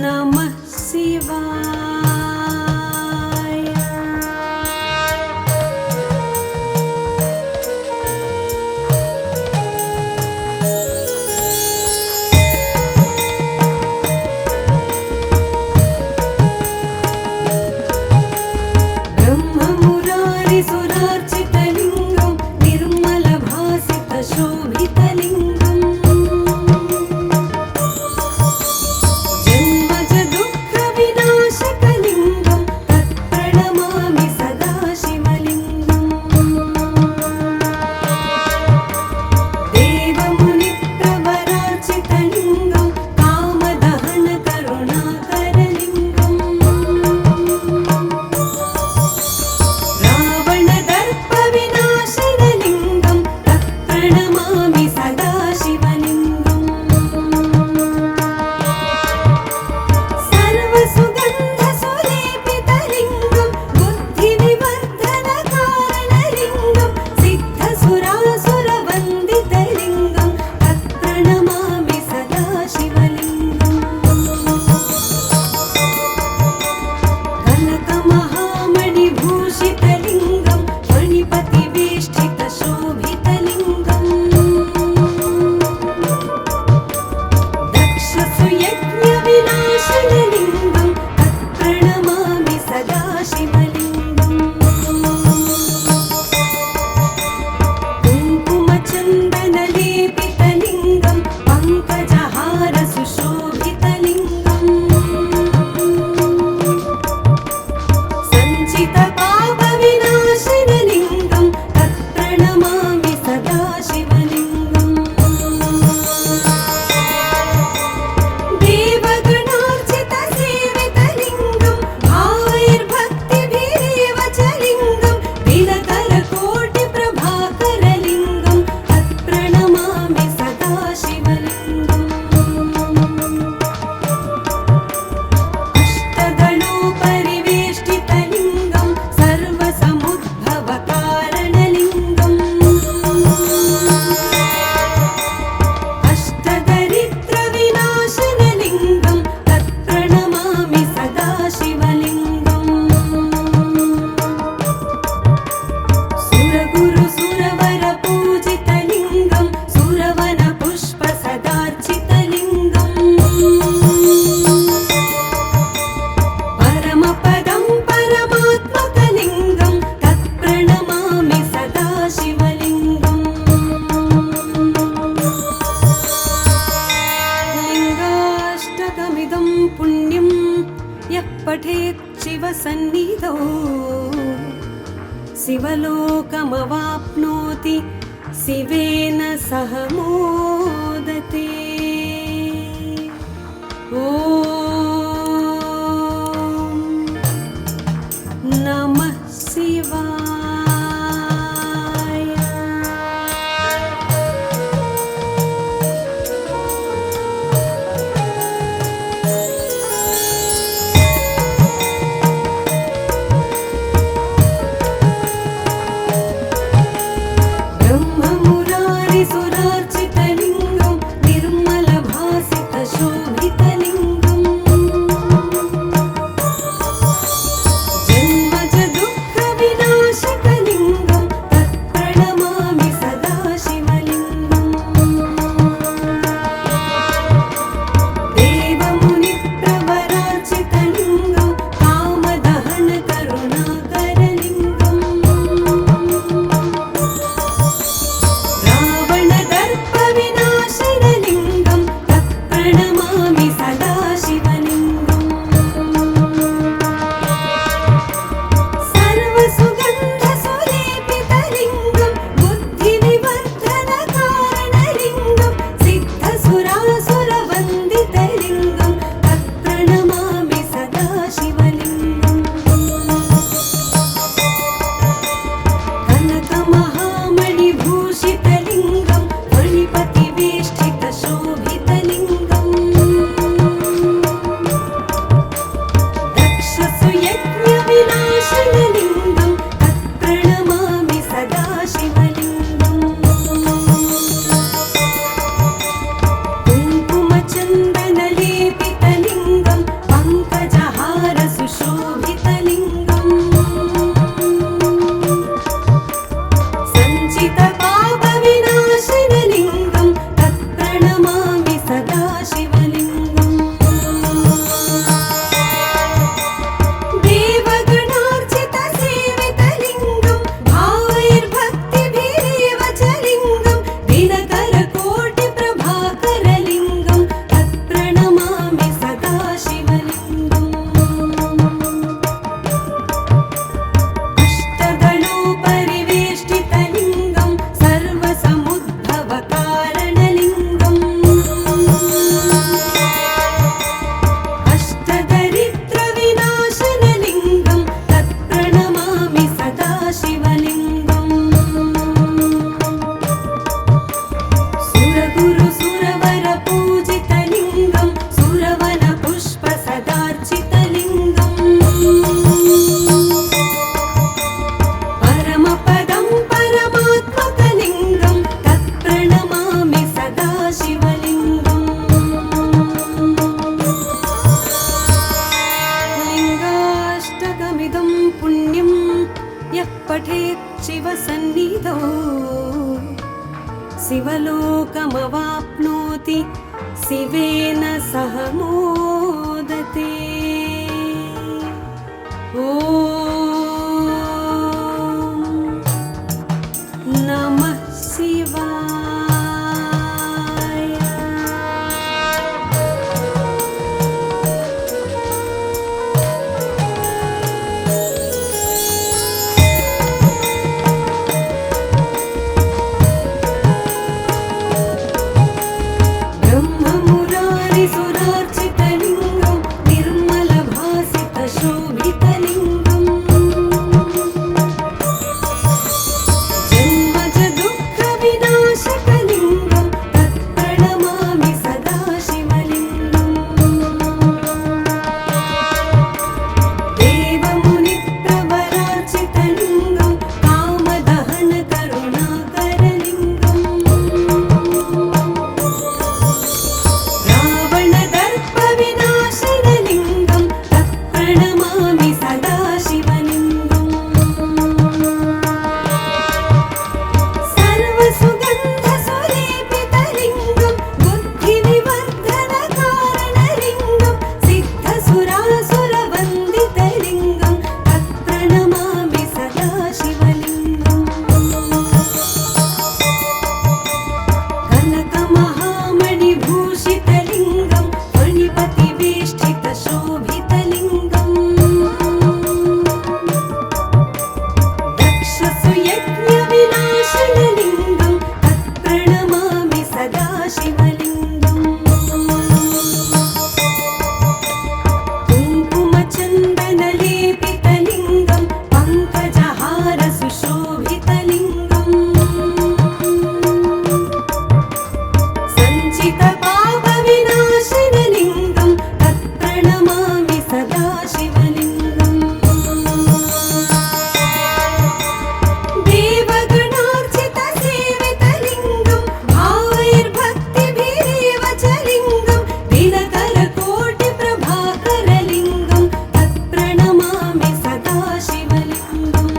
नमः शिवाय। ब्रह्ममुरारिसुरार्चितलिङ्गं निर्मलभासितशोभितलिङ्गम् जन्मजदुःखविनाशकलिङ्गं तत्प्रणमामि सदा शिवलिङ्गम्। देवमुनिप्रवरार्चितलिङ्गं कामदहनकरुणाकरलिङ्गम् रावणदर्पविनाशनलिङ्गं तत्प्रणमामि सदा शिवलिङ्गम्। सर्वसुगन्धसुलेपितलिङ्गं बुद्धिविवर्धनकारणलिङ्गं सिद्धसुरासुरवन्दितलिङ्गं तत्प्रणमामि सदा शिवलिङ्गम्। कनकमहामणिभूषितलिङ्गं मणिपतिवेष्टितशोभितलिङ्गम् दक्षसुयज्ञविनाशनलिङ्गं तत्प्रणमामि सदा शिवलिङ्गम्। कुङ्कुमचन्दनलेपितलिङ्गं पङ्कजहारसुशोभितलिङ्गम् सञ्चितपापविनाशनलिङ्गं तत्प्रणमामि सदा शिवलिङ्गम्। देवगणार्चितसेवितलिङ्गं भावैर्भक्तिभिरेव च लिङ्गं दिनकरकोटिप्रभाकरलिङ्गं तत्प्रणमामि सदा शिवलिङ्गम्। अष्टदलोपरिवेष्टितलिङ्गं सर्वसमुद्भवकारणलिङ्गम् अष्टदरिद्रविनाशनलिङ्गं तत्प्रणमामि सदा शिवलिङ्गम्। सुरगुरुसुरवरपूजितलिङ्गं सुरवनपुष्पसदार्चितलिङ्गम् परमपदं परमात्मकलिङ्गं तत्प्रणमामि सदा शिवलिङ्गम्। लिङ्गाष्टकमिदं पुण्यं यः पठेत् शिवसन्निधौ शिवलोकमवाप्नोति शिवेन सह मोदते। ॐ नमः शिवाय। ब्रह्ममुरारिसुरार्चितलिङ्गं शिवलोकमवाप्नोति शिवेन सह मोदते। ॐ नमः शिवाय। ब्रह्ममुरारिसुरार्चितलिङ्गं निर्मलभासितशोभितलिङ्गम् जन्मजदुःखविनाशकलिङ्गं तत्प्रणमामि सदा शिवलिङ्गम्। देवमुनिप्रवरार्चितलिङ्गं कामदहनकरुणाकरलिङ्गम् रावणदर्पविनाशनलिङ्गं तत्प्रणमामि सदा शिवलिङ्गम्। सर्वसुगन्धसुलेपितलिङ्गं बुद्धिविवर्धनकारणलिङ्गं सिद्धसुरासुरवन्दितलिङ्गं तत्प्रणमामि सदा शिवलिङ्गम्। कनकमहामणिभूषितलिङ्गं फणिपतिवेष्टितशोभितलिङ्गम् दक्षसुयज्ञविनाशनलिङ्गं तत्प्रणमामि सदा शिवलिङ्गम्। कुङ्कुमचन्दनलेपितलिङ्गं पङ्कजहारसुशोभितलिङ्गम् सञ्चितपापविनाशनलिङ्गं तत्प्रणमामि सदा शिवलिङ्गम्। देवगणार्चितसेवितलिङ्गं भावैर्भक्तिभिरेव च लिङ्गं दिनकरकोटिप्रभाकरलिङ्गं तत्प्रणमामि सदा शिवलिङ्गम्।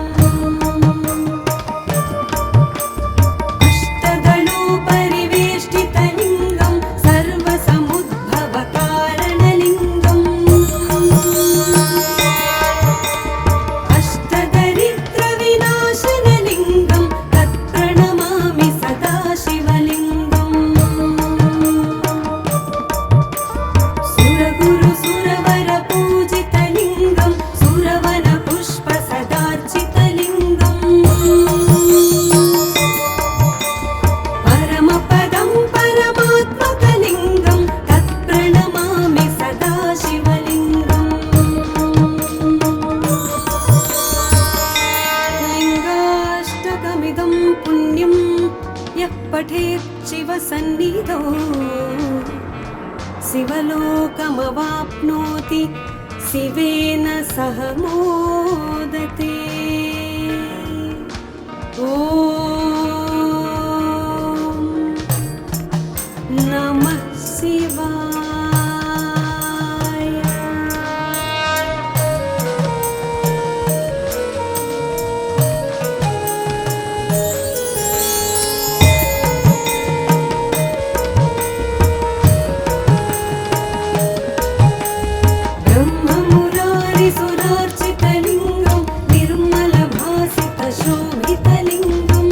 अष्टदलोपरिवेष्टितलिङ्गं सर्वसमुद्भवकारणलिङ्गम् अष्टदरिद्रविनाशनलिङ्गं तत्प्रणमामि सदा शिवलिङ्गम्। सुरगुरुसुरवरपूजितलिङ्गं सुरवनपुष्पसदार्चितलिङ्गम् परमपदं परमात्मकलिङ्गं तत्प्रणमामि सदा शिवलिङ्गम्। लिङ्गाष्टकमिदं पुण्यं यः पठेत् शिवसन्निधौ शिवलोकमवाप्नोति शिवेन सह मोदते। ॐ नमः शिवाय। ब्रह्ममुरारिसुरार्चितलिङ्गं निर्मलभासितशोभितलिङ्गम्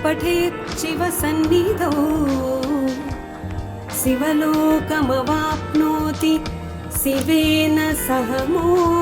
पठेत् शिवसन्निधौ शिवलोकमवाप्नोति शिवेन सह मोदते।